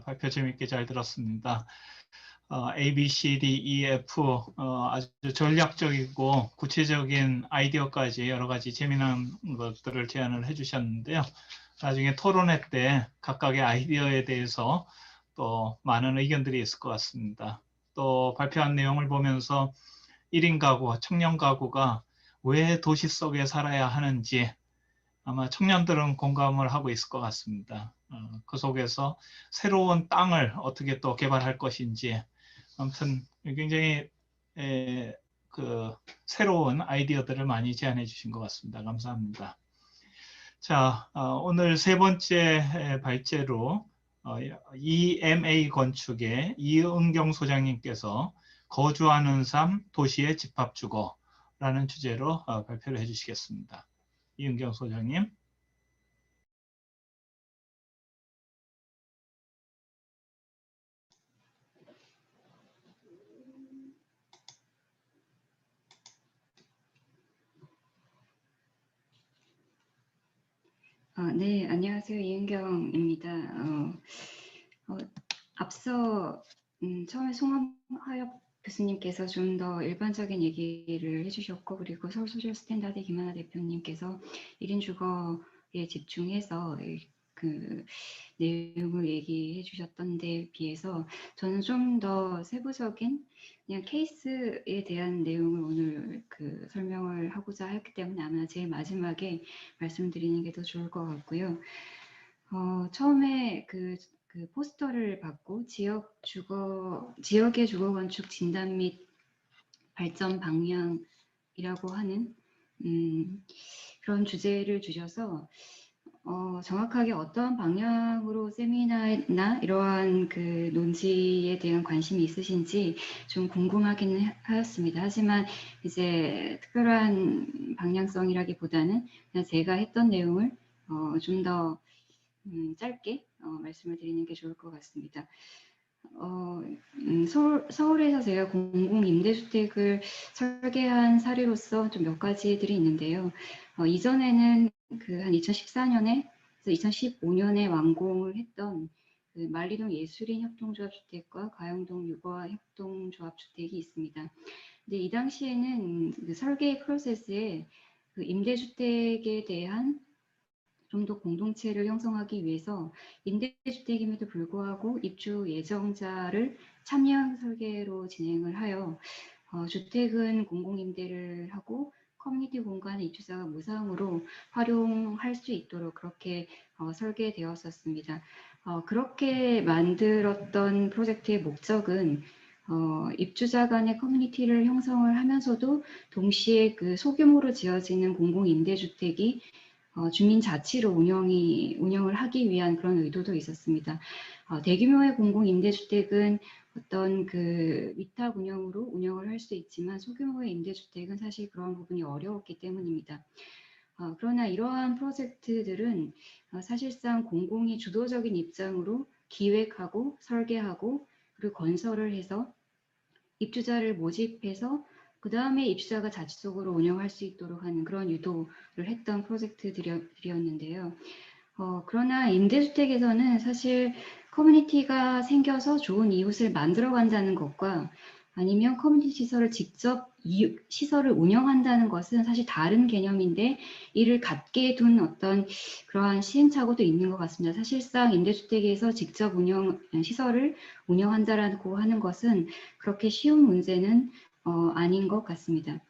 발표 재밌게 잘 들었습니다. A, B, C, D, E, F 아주 전략적이고 구체적인 아이디어까지 여러 가지 재미난 것들을 제안을 해주셨는데요. 나중에 토론회 때 각각의 아이디어에 대해서 또 많은 의견들이 있을 것 같습니다. 또 발표한 내용을 보면서 1인 가구, 청년 가구가 왜 도시 속에 살아야 하는지 아마 청년들은 공감을 하고 있을 것 같습니다. 그 속에서 새로운 땅을 어떻게 또 개발할 것인지 아무튼 굉장히 새로운 아이디어들을 많이 제안해 주신 것 같습니다. 감사합니다. 자, 오늘 세 번째 발제로 EMA 건축의 이은경 소장님께서 거주하는 삶, 도시의 집합주거라는 주제로 발표를 해주시겠습니다. 이은경 소장님. 네, 안녕하세요. 이은경입니다. 앞서 처음에 송하엽 교수님께서 좀 더 일반적인 얘기를 해주셨고, 그리고 서울소셜스탠다드 김하나 대표님께서 1인 주거에 집중해서 그 내용을 얘기해 주셨던 데 비해서 저는 좀 더 세부적인 그냥 케이스에 대한 내용을 오늘 설명을 하고자 했기 때문에 아마 제일 마지막에 말씀드리는 게 더 좋을 것 같고요. 처음에 그 포스터를 받고 지역의 주거 건축 진단 및 발전 방향이라고 하는 그런 주제를 주셔서 정확하게 어떠한 방향으로 세미나나 이러한 논지에 대한 관심이 있으신지 좀 궁금하기는 하였습니다. 하지만 이제 특별한 방향성이라기보다는 그냥 제가 했던 내용을 좀 더 짧게 말씀을 드리는 게 좋을 것 같습니다. 서울에서 제가 공공임대주택을 설계한 사례로서 좀 몇 가지들이 있는데요. 이전에는 한 2014년에 2015년에 완공을 했던 만리동 예술인 협동조합주택과 가영동 유거화 협동조합주택이 있습니다. 근데 이 당시에는 설계 프로세스에 임대주택에 대한 좀 더 공동체를 형성하기 위해서 임대주택임에도 불구하고 입주 예정자를 참여형 설계로 진행을 하여 주택은 공공임대를 하고 커뮤니티 공간의 입주자가 무상으로 활용할 수 있도록 그렇게 설계되었었습니다. 그렇게 만들었던 프로젝트의 목적은 입주자 간의 커뮤니티를 형성을 하면서도 동시에 소규모로 지어지는 공공임대주택이 주민 자치로 운영을 하기 위한 그런 의도도 있었습니다. 대규모의 공공임대주택은 어떤 위탁 운영으로 운영을 할 수 있지만 소규모의 임대주택은 사실 그런 부분이 어려웠기 때문입니다. 그러나 이러한 프로젝트들은 사실상 공공이 주도적인 입장으로 기획하고 설계하고 그리고 건설을 해서 입주자를 모집해서 그 다음에 입주자가 자치적으로 운영할 수 있도록 하는 그런 유도를 했던 프로젝트들이었는데요. 그러나 임대주택에서는 사실 커뮤니티가 생겨서 좋은 이웃을 만들어간다는 것과 아니면 커뮤니티 시설을 직접 시설을 운영한다는 것은 사실 다른 개념인데 이를 갖게 둔 어떤 그러한 시행착오도 있는 것 같습니다. 사실상 임대주택에서 직접 시설을 운영한다라고 하는 것은 그렇게 쉬운 문제는 아닌 것 같습니다.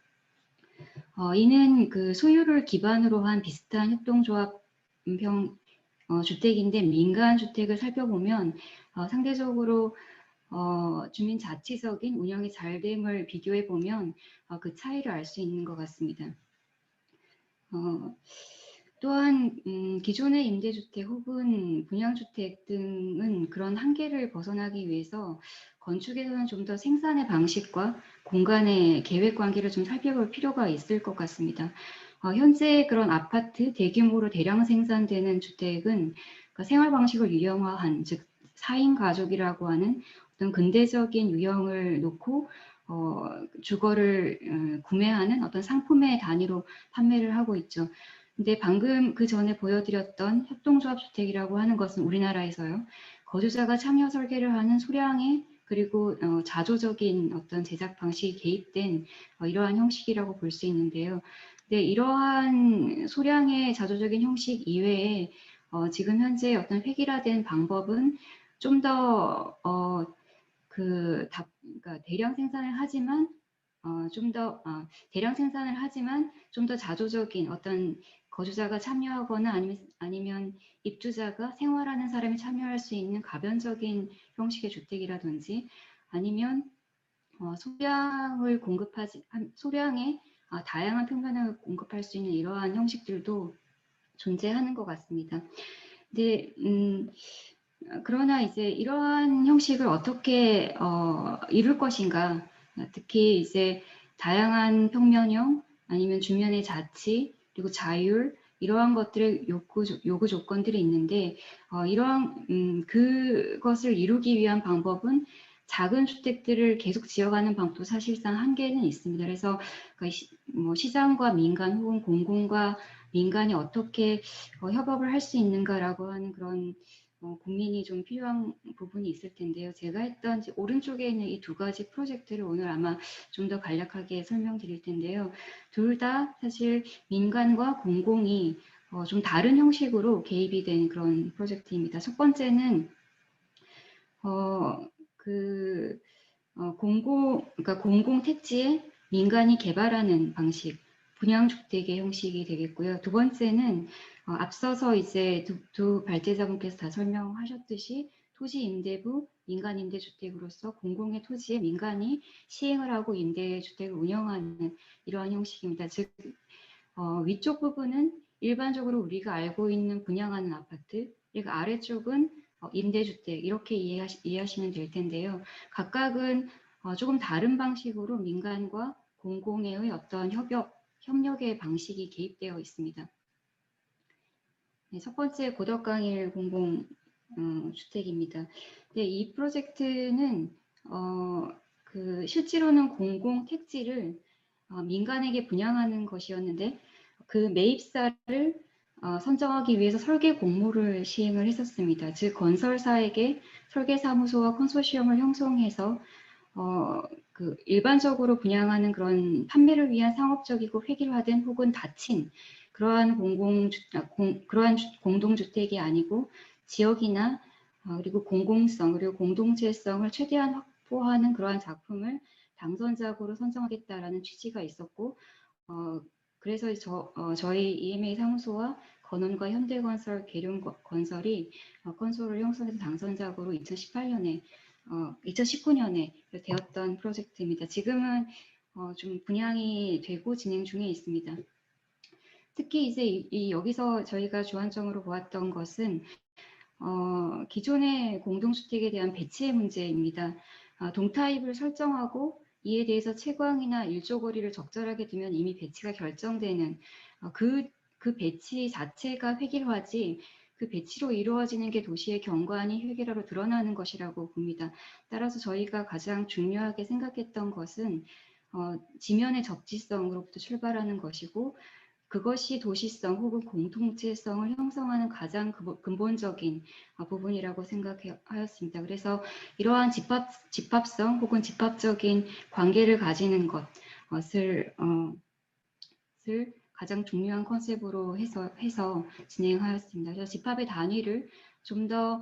이는 소유를 기반으로 한 비슷한 협동조합형 주택인데 민간 주택을 살펴보면 상대적으로 주민 자치적인 운영이 잘 됨을 비교해 보면 그 차이를 알 수 있는 것 같습니다. 또한 기존의 임대주택 혹은 분양주택 등은 그런 한계를 벗어나기 위해서 건축에서는 좀 더 생산의 방식과 공간의 계획 관계를 좀 살펴볼 필요가 있을 것 같습니다. 현재 그런 아파트 대규모로 대량 생산되는 주택은 생활 방식을 유형화한 즉 4인 가족이라고 하는 어떤 근대적인 유형을 놓고 주거를 구매하는 어떤 상품의 단위로 판매를 하고 있죠. 근데 방금 그 전에 보여드렸던 협동조합주택이라고 하는 것은 우리나라에서요. 거주자가 참여 설계를 하는 소량의 그리고 자조적인 어떤 제작 방식이 개입된 이러한 형식이라고 볼 수 있는데요. 네, 이러한 소량의 자조적인 형식 이외에 지금 현재 어떤 획일화된 방법은 좀 더 그러니까 대량 생산을 하지만 대량 생산을 하지만 좀 더 자조적인 어떤 거주자가 참여하거나 아니면 입주자가 생활하는 사람이 참여할 수 있는 가변적인 형식의 주택이라든지 아니면 소량의 다양한 평면을 공급할 수 있는 이러한 형식들도 존재하는 것 같습니다. 근데 그러나 이제 이러한 형식을 어떻게 이룰 것인가, 특히 이제 다양한 평면형 아니면 주변의 자치 그리고 자율 이러한 것들의 요구 조건들이 있는데 이러한 그것을 이루기 위한 방법은 작은 주택들을 계속 지어가는 방법도 사실상 한계는 있습니다. 그래서 뭐 시장과 민간 혹은 공공과 민간이 어떻게 협업을 할 수 있는가라고 하는 그런 고민이 좀 필요한 부분이 있을 텐데요. 제가 했던 오른쪽에 있는 이 두 가지 프로젝트를 오늘 아마 좀 더 간략하게 설명드릴 텐데요. 둘 다 사실 민간과 공공이 좀 다른 형식으로 개입이 된 그런 프로젝트입니다. 첫 번째는 그러니까 공공 택지에 민간이 개발하는 방식, 분양주택의 형식이 되겠고요. 두 번째는 앞서서 이제 두 발제자분께서 다 설명하셨듯이 토지 임대부 민간 임대주택으로서 공공의 토지에 민간이 시행을 하고 임대주택을 운영하는 이러한 형식입니다. 즉 위쪽 부분은 일반적으로 우리가 알고 있는 분양하는 아파트, 그리고 아래쪽은 임대주택 이렇게 이해하시면 될 텐데요. 각각은 조금 다른 방식으로 민간과 공공의 어떤 협력의 방식이 개입되어 있습니다. 네, 첫 번째 고덕강일 공공주택입니다. 네, 이 프로젝트는 실제로는 공공 택지를 민간에게 분양하는 것이었는데 그 매입사를 선정하기 위해서 설계 공모를 시행을 했었습니다. 즉 건설사에게 설계사무소와 컨소시엄을 형성해서 일반적으로 분양하는 그런 판매를 위한 상업적이고 획일화된 혹은 닫힌 그러한 공동주택이 아니고 지역이나 그리고 공공성 그리고 공동체성을 최대한 확보하는 그러한 작품을 당선작으로 선정하겠다라는 취지가 있었고 그래서 저희 EMA 사무소와 건원과 현대건설, 계룡건설이 건설을 형성해서 당선작으로 2019년에 되었던 프로젝트입니다. 지금은 좀 분양이 되고 진행 중에 있습니다. 특히 이제 여기서 저희가 주안점으로 보았던 것은 기존의 공동주택에 대한 배치의 문제입니다. 동타입을 설정하고 이에 대해서 채광이나 일조거리를 적절하게 두면 이미 배치가 결정되는 그 배치 자체가 획일화지 그 배치로 이루어지는 게 도시의 경관이 획일화로 드러나는 것이라고 봅니다. 따라서 저희가 가장 중요하게 생각했던 것은 지면의 적지성으로부터 출발하는 것이고 그것이 도시성 혹은 공동체성을 형성하는 가장 근본적인 부분이라고 생각하였습니다. 그래서 이러한 집합성 혹은 집합적인 관계를 가지는 것을 가장 중요한 컨셉으로 해서 진행하였습니다. 그래서 집합의 단위를 좀 더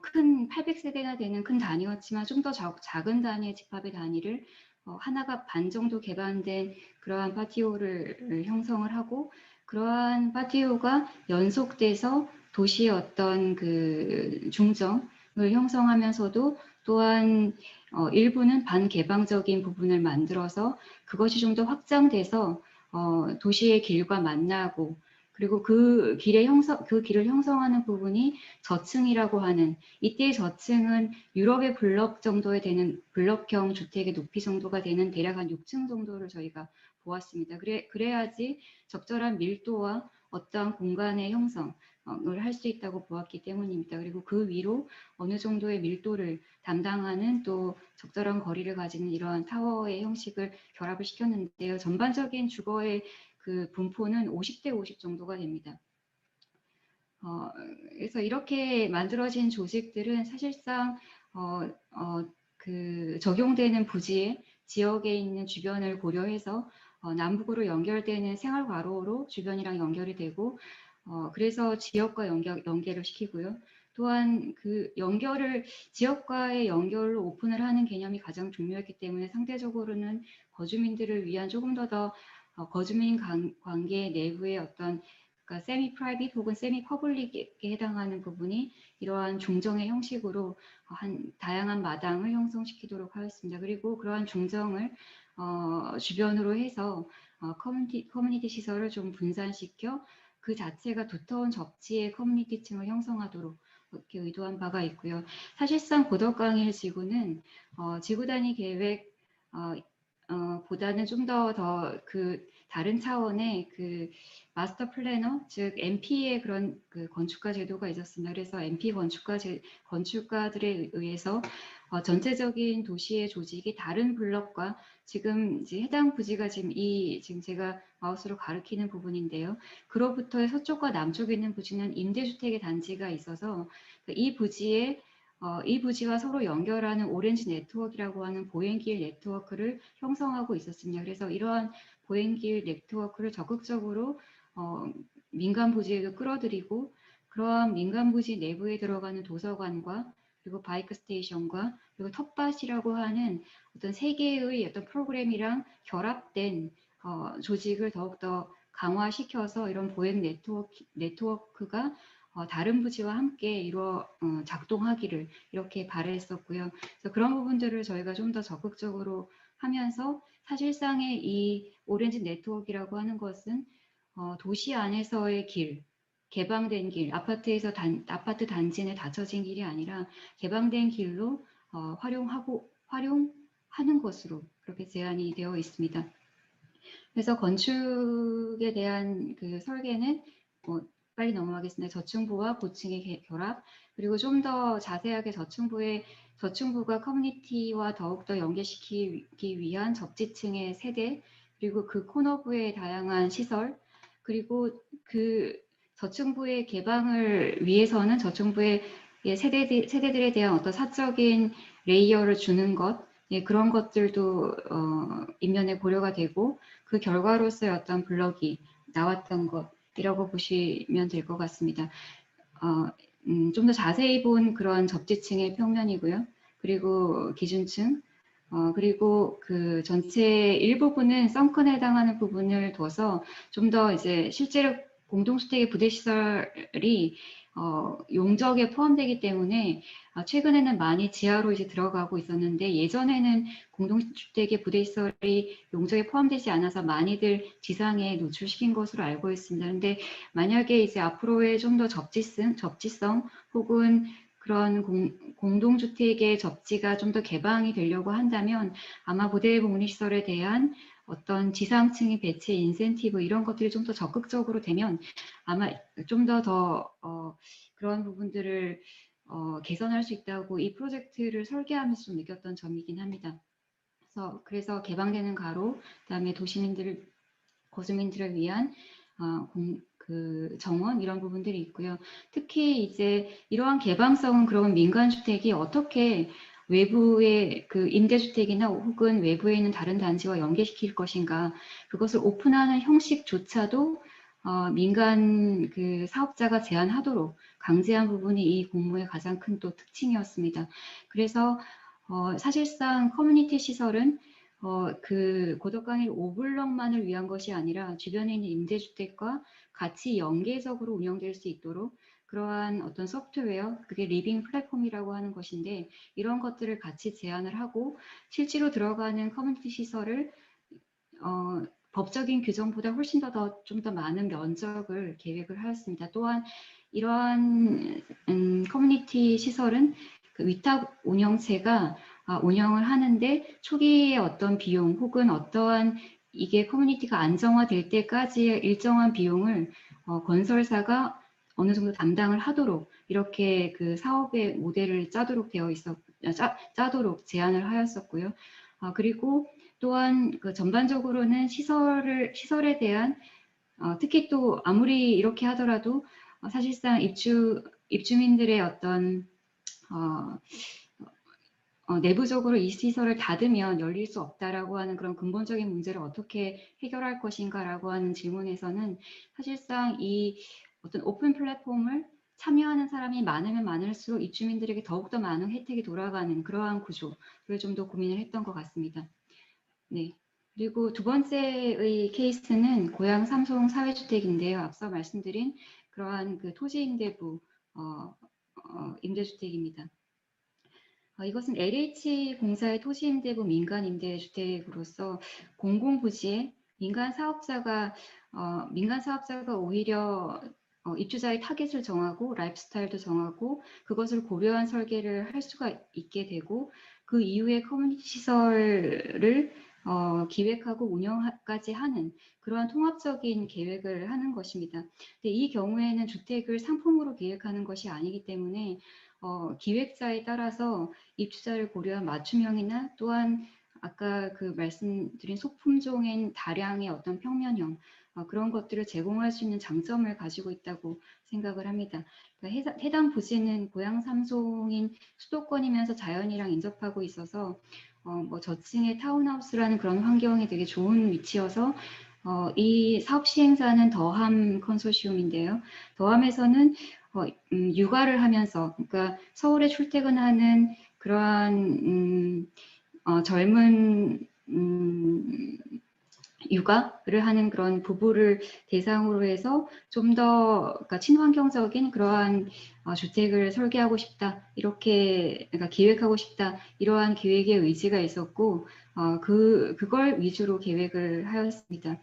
큰 800세대나 되는 큰 단위였지만 좀 더 작은 단위의 집합의 단위를 하나가 반 정도 개방된 그러한 파티오를 형성을 하고 그러한 파티오가 연속돼서 도시의 어떤 그 중정을 형성하면서도 또한 일부는 반개방적인 부분을 만들어서 그것이 좀 더 확장돼서 도시의 길과 만나고 그리고 그 길을 형성하는 부분이 저층이라고 하는 이때의 저층은 유럽의 블럭 정도에 되는 블럭형 주택의 높이 정도가 되는 대략 한 6층 정도를 저희가 보았습니다. 그래야지 적절한 밀도와 어떠한 공간의 형성을 할 수 있다고 보았기 때문입니다. 그리고 그 위로 어느 정도의 밀도를 담당하는 또 적절한 거리를 가지는 이러한 타워의 형식을 결합을 시켰는데요. 전반적인 주거의 그 분포는 50대 50 정도가 됩니다. 그래서 이렇게 만들어진 조직들은 사실상 그 적용되는 부지의 지역에 있는 주변을 고려해서 남북으로 연결되는 생활과로로 주변이랑 연결이 되고 그래서 지역과 연계를 시키고요. 또한 그 지역과의 연결로 오픈을 하는 개념이 가장 중요했기 때문에 상대적으로는 거주민들을 위한 조금 더 거주민 관계 내부의 어떤 그러니까 세미 프라이빗 혹은 세미 퍼블릭에 해당하는 부분이 이러한 중정의 형식으로 다양한 마당을 형성시키도록 하였습니다. 그리고 그러한 중정을 주변으로 해서 커뮤니티 시설을 좀 분산시켜 그 자체가 두터운 접지의 커뮤니티층을 형성하도록 이렇게 의도한 바가 있고요. 사실상 고덕강일 지구는 지구 단위 계획 보다는 좀 더 그 다른 차원의 그 마스터 플래너, 즉 MP의 그런 그 건축가 제도가 있었습니다. 그래서 MP 건축가들에 의해서 전체적인 도시의 조직이 다른 블럭과 지금 이제 해당 부지가 지금 제가 마우스로 가리키는 부분인데요. 그로부터 서쪽과 남쪽에 있는 부지는 임대주택의 단지가 있어서 이 부지와 서로 연결하는 오렌지 네트워크라고 하는 보행길 네트워크를 형성하고 있었습니다. 그래서 이러한 보행길 네트워크를 적극적으로 민간 부지에도 끌어들이고 그러한 민간 부지 내부에 들어가는 도서관과 그리고 바이크 스테이션과 그리고 텃밭이라고 하는 어떤 세 개의 어떤 프로그램이랑 결합된 조직을 더욱더 강화시켜서 이런 보행 네트워크가 다른 부지와 함께 작동하기를 이렇게 바랬었고요. 그래서 그런 부분들을 저희가 좀 더 적극적으로 하면서 사실상의 이 오렌지 네트워크라고 하는 것은 도시 안에서의 개방된 길, 아파트 단지 내 닫혀진 길이 아니라 개방된 길로 활용하는 것으로 그렇게 제안이 되어 있습니다. 그래서 건축에 대한 그 설계는 빨리 넘어가겠습니다. 저층부와 고층의 결합, 그리고 좀 더 자세하게 저층부가 커뮤니티와 더욱더 연계시키기 위한 접지층의 세대, 그리고 그 코너부의 다양한 시설, 그리고 그 저층부의 개방을 위해서는 저층부의 세대들에 대한 어떤 사적인 레이어를 주는 것, 그런 것들도 인면에 고려가 되고 그 결과로서의 어떤 블럭이 나왔던 것이라고 보시면 될 것 같습니다. 좀 더 자세히 본 그런 접지층의 평면이고요. 그리고 기준층, 그리고 그 전체 일부분은 썬큰에 해당하는 부분을 둬서 좀 더 이제 실제로 공동주택의 부대시설이 용적에 포함되기 때문에 최근에는 많이 지하로 이제 들어가고 있었는데 예전에는 공동주택의 부대시설이 용적에 포함되지 않아서 많이들 지상에 노출시킨 것으로 알고 있습니다. 그런데 만약에 이제 앞으로의 좀 더 접지성 혹은 그런 공동주택의 접지가 좀 더 개방이 되려고 한다면 아마 부대복리시설에 대한 어떤 지상층의 배치 인센티브 이런 것들이 좀 더 적극적으로 되면 아마 좀 더 그런 부분들을 개선할 수 있다고 이 프로젝트를 설계하면서 좀 느꼈던 점이긴 합니다. 그래서 개방되는 가로, 그다음에 거주민들을 위한 그 정원 이런 부분들이 있고요. 특히 이제 이러한 개방성은 그런 민간주택이 어떻게 외부의 그 임대주택이나 혹은 외부에 있는 다른 단지와 연계시킬 것인가, 그것을 오픈하는 형식조차도 민간 그 사업자가 제한하도록 강제한 부분이 이 공모의 가장 큰 또 특징이었습니다. 그래서 사실상 커뮤니티 시설은 그 고덕강일 5블럭만을 위한 것이 아니라 주변에 있는 임대주택과 같이 연계적으로 운영될 수 있도록 그러한 어떤 소프트웨어, 그게 리빙 플랫폼이라고 하는 것인데 이런 것들을 같이 제안을 하고 실제로 들어가는 커뮤니티 시설을 법적인 규정보다 훨씬 좀 더 많은 면적을 계획을 하였습니다. 또한 이러한 커뮤니티 시설은 그 위탁 운영체가 운영을 하는데 초기에 어떤 비용 혹은 어떠한 이게 커뮤니티가 안정화될 때까지의 일정한 비용을 건설사가 어느 정도 담당을 하도록 이렇게 그 사업의 모델을 짜도록 짜도록 제안을 하였었고요. 그리고 또한 그 전반적으로는 시설에 대한 특히 또 아무리 이렇게 하더라도 사실상 입주민들의 어떤 내부적으로 이 시설을 닫으면 열릴 수 없다라고 하는 그런 근본적인 문제를 어떻게 해결할 것인가라고 하는 질문에서는 사실상 이 어떤 오픈 플랫폼을 참여하는 사람이 많으면 많을수록 입주민들에게 더욱더 많은 혜택이 돌아가는 그러한 구조를 좀 더 고민을 했던 것 같습니다. 네. 그리고 두 번째의 케이스는 고양 삼성 사회주택인데요. 앞서 말씀드린 그러한 그 토지 임대부 임대주택입니다. 이것은 LH 공사의 토지 임대부 민간 임대주택으로서 공공부지에 민간 사업자가 오히려 입주자의 타겟을 정하고 라이프스타일도 정하고 그것을 고려한 설계를 할 수가 있게 되고 그 이후에 커뮤니티 시설을 기획하고 운영까지 하는 그러한 통합적인 계획을 하는 것입니다. 근데 이 경우에는 주택을 상품으로 계획하는 것이 아니기 때문에 기획자에 따라서 입주자를 고려한 맞춤형이나 또한 아까 그 말씀드린 소품종인 다량의 어떤 평면형 그런 것들을 제공할 수 있는 장점을 가지고 있다고 생각을 합니다. 그러니까 해당 부지는 고양 삼송인 수도권이면서 자연이랑 인접하고 있어서 뭐 저층의 타운하우스라는 그런 환경이 되게 좋은 위치여서 이 사업 시행사는 더함 컨소시엄인데요. 더함에서는 육아를 하면서 그러니까 서울에 출퇴근하는 그러한 젊은 육아를 하는 그런 부부를 대상으로 해서 좀 더 그러니까 친환경적인 그러한 주택을 설계하고 싶다 이렇게 그러니까 기획하고 싶다 이러한 기획의 의지가 있었고 그걸 위주로 계획을 하였습니다.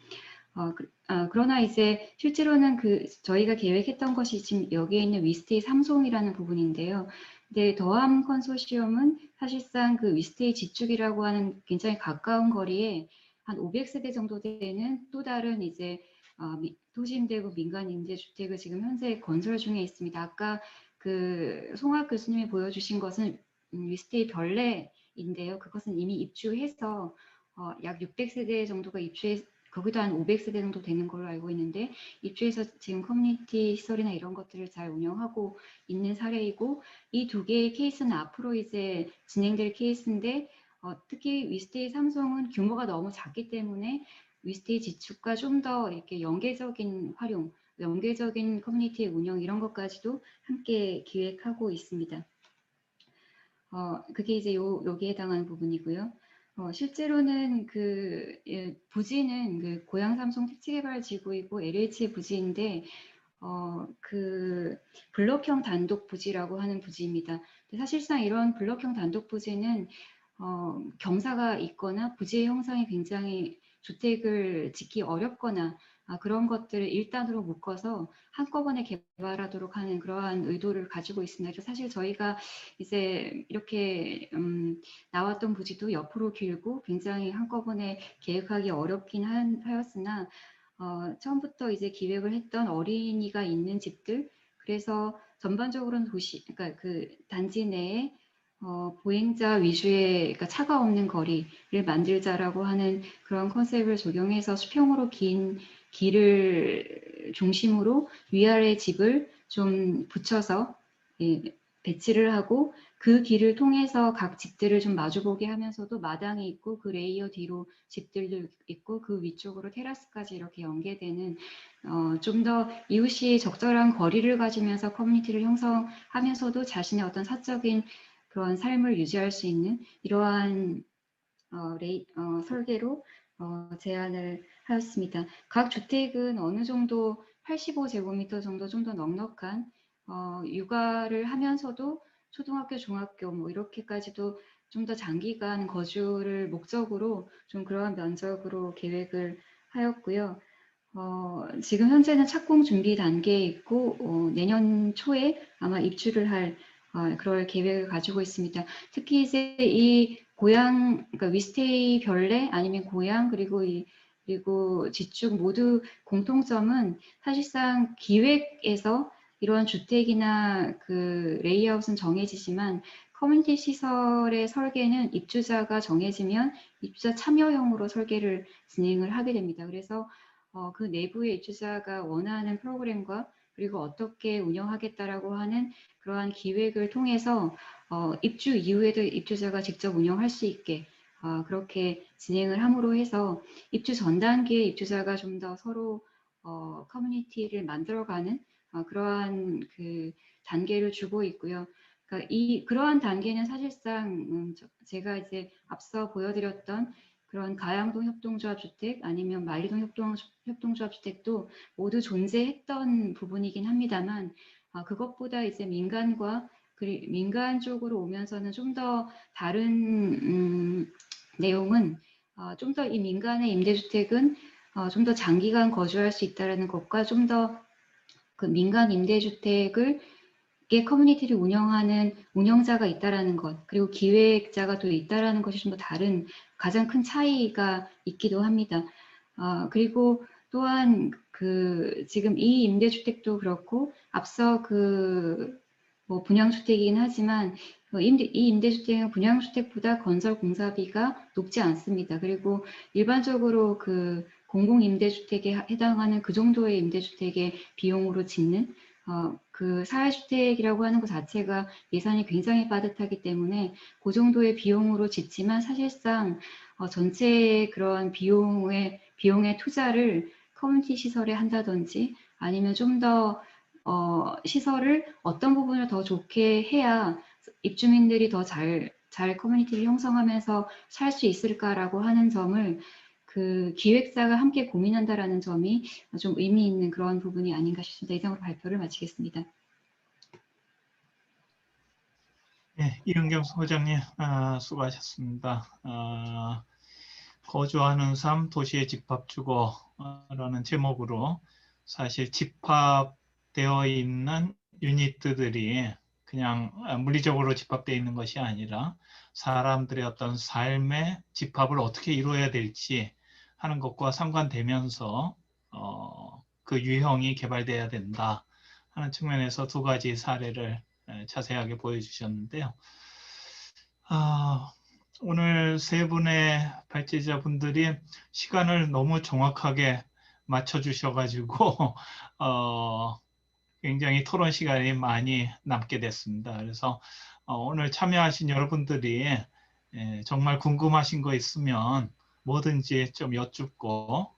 그러나 이제 실제로는 저희가 계획했던 것이 지금 여기에 있는 위스테이 삼송이라는 부분인데요. 근데 더함 컨소시엄은 사실상 그 위스테이 지축이라고 하는 굉장히 가까운 거리에 한 500세대 정도 되는 또 다른 이제 도시임대부 민간임대주택을 지금 현재 건설 중에 있습니다. 아까 그 송학 교수님이 보여주신 것은 위스테이 별내인데요. 그것은 이미 입주해서 약 600세대 정도가 거기도 한 500세대 정도 되는 걸로 알고 있는데 입주해서 지금 커뮤니티 시설이나 이런 것들을 잘 운영하고 있는 사례이고 이 두 개의 케이스는 앞으로 이제 진행될 케이스인데 특히 위스테이 삼성은 규모가 너무 작기 때문에 위스테이 지축과 좀 더 이렇게 연계적인 활용, 연계적인 커뮤니티의 운영 이런 것까지도 함께 기획하고 있습니다. 그게 이제 여기에 해당하는 부분이고요. 실제로는 부지는 그 고양 삼성 택지개발지구이고 LH의 부지인데 그 블록형 단독 부지라고 하는 부지입니다. 사실상 이런 블록형 단독 부지는 경사가 있거나 부지의 형상이 굉장히 주택을 짓기 어렵거나 그런 것들을 일단으로 묶어서 한꺼번에 개발하도록 하는 그러한 의도를 가지고 있습니다. 그래서 사실 저희가 이제 이렇게 나왔던 부지도 옆으로 길고 굉장히 한꺼번에 계획하기 어렵긴 하였으나 처음부터 이제 기획을 했던 어린이가 있는 집들 그래서 전반적으로는 그러니까 그 단지 내에 보행자 위주의 그러니까 차가 없는 거리를 만들자라고 하는 그런 컨셉을 적용해서 수평으로 긴 길을 중심으로 위아래 집을 좀 붙여서 배치를 하고 그 길을 통해서 각 집들을 좀 마주보게 하면서도 마당이 있고 그 레이어 뒤로 집들도 있고 그 위쪽으로 테라스까지 이렇게 연계되는 좀 더 이웃이 적절한 거리를 가지면서 커뮤니티를 형성하면서도 자신의 어떤 사적인 그런 삶을 유지할 수 있는 이러한 설계로 제안을 하였습니다. 각 주택은 어느 정도 85제곱미터 정도 좀 더 넉넉한 육아를 하면서도 초등학교, 중학교 뭐 이렇게까지도 좀 더 장기간 거주를 목적으로 좀 그러한 면적으로 계획을 하였고요. 지금 현재는 착공 준비 단계에 있고 내년 초에 아마 입주를 할 그럴 계획을 가지고 있습니다. 특히 이제 이 그러니까 위스테이 별내 아니면 고양 그리고 지축 모두 공통점은 사실상 기획에서 이러한 주택이나 그 레이아웃은 정해지지만 커뮤니티 시설의 설계는 입주자가 정해지면 입주자 참여형으로 설계를 진행을 하게 됩니다. 그래서 그 내부의 입주자가 원하는 프로그램과 그리고 어떻게 운영하겠다라고 하는 그러한 기획을 통해서 입주 이후에도 입주자가 직접 운영할 수 있게 그렇게 진행을 함으로 해서 입주 전 단계에 입주자가 좀 더 서로 커뮤니티를 만들어가는 그러한 그 단계를 주고 있고요. 그러니까 그러한 단계는 사실상 제가 이제 앞서 보여드렸던 그런 가양동 협동조합주택 아니면 만리동 협동조합주택도 모두 존재했던 부분이긴 합니다만 그것보다 이제 민간 쪽으로 오면서는 좀 더 다른 내용은 좀 더 이 민간의 임대주택은 좀 더 장기간 거주할 수 있다는 것과 좀 더 그 민간 임대주택을 커뮤니티를 운영하는 운영자가 있다라는 것, 그리고 기획자가 또 있다라는 것이 좀 더 다른 가장 큰 차이가 있기도 합니다. 그리고 또한 지금 이 임대주택도 그렇고 앞서 뭐 분양주택이긴 하지만 이 임대주택은 분양주택보다 건설 공사비가 높지 않습니다. 그리고 일반적으로 공공임대주택에 해당하는 그 정도의 임대주택의 비용으로 짓는 그 사회주택이라고 하는 것 자체가 예산이 굉장히 빠듯하기 때문에 그 정도의 비용으로 짓지만 사실상 전체의 그런 비용의 투자를 커뮤니티 시설에 한다든지 아니면 좀 더 시설을 어떤 부분을 더 좋게 해야 입주민들이 더 잘 커뮤니티를 형성하면서 살 수 있을까라고 하는 점을 그 기획사가 함께 고민한다라는 점이 좀 의미 있는 그런 부분이 아닌가 싶습니다. 이상으로 발표를 마치겠습니다. 네, 이은경 소장님 수고하셨습니다. 거주하는 삶 도시의 집합주거라는 제목으로 사실 집합되어 있는 유니트들이 그냥 물리적으로 집합되어 있는 것이 아니라 사람들의 어떤 삶의 집합을 어떻게 이루어야 될지 하는 것과 상관되면서 그 유형이 개발돼야 된다 하는 측면에서 두 가지 사례를 자세하게 보여주셨는데요. 오늘 세 분의 발제자분들이 시간을 너무 정확하게 맞춰주셔가지고 굉장히 토론 시간이 많이 남게 됐습니다. 그래서 오늘 참여하신 여러분들이 정말 궁금하신 거 있으면 뭐든지 좀 여쭙고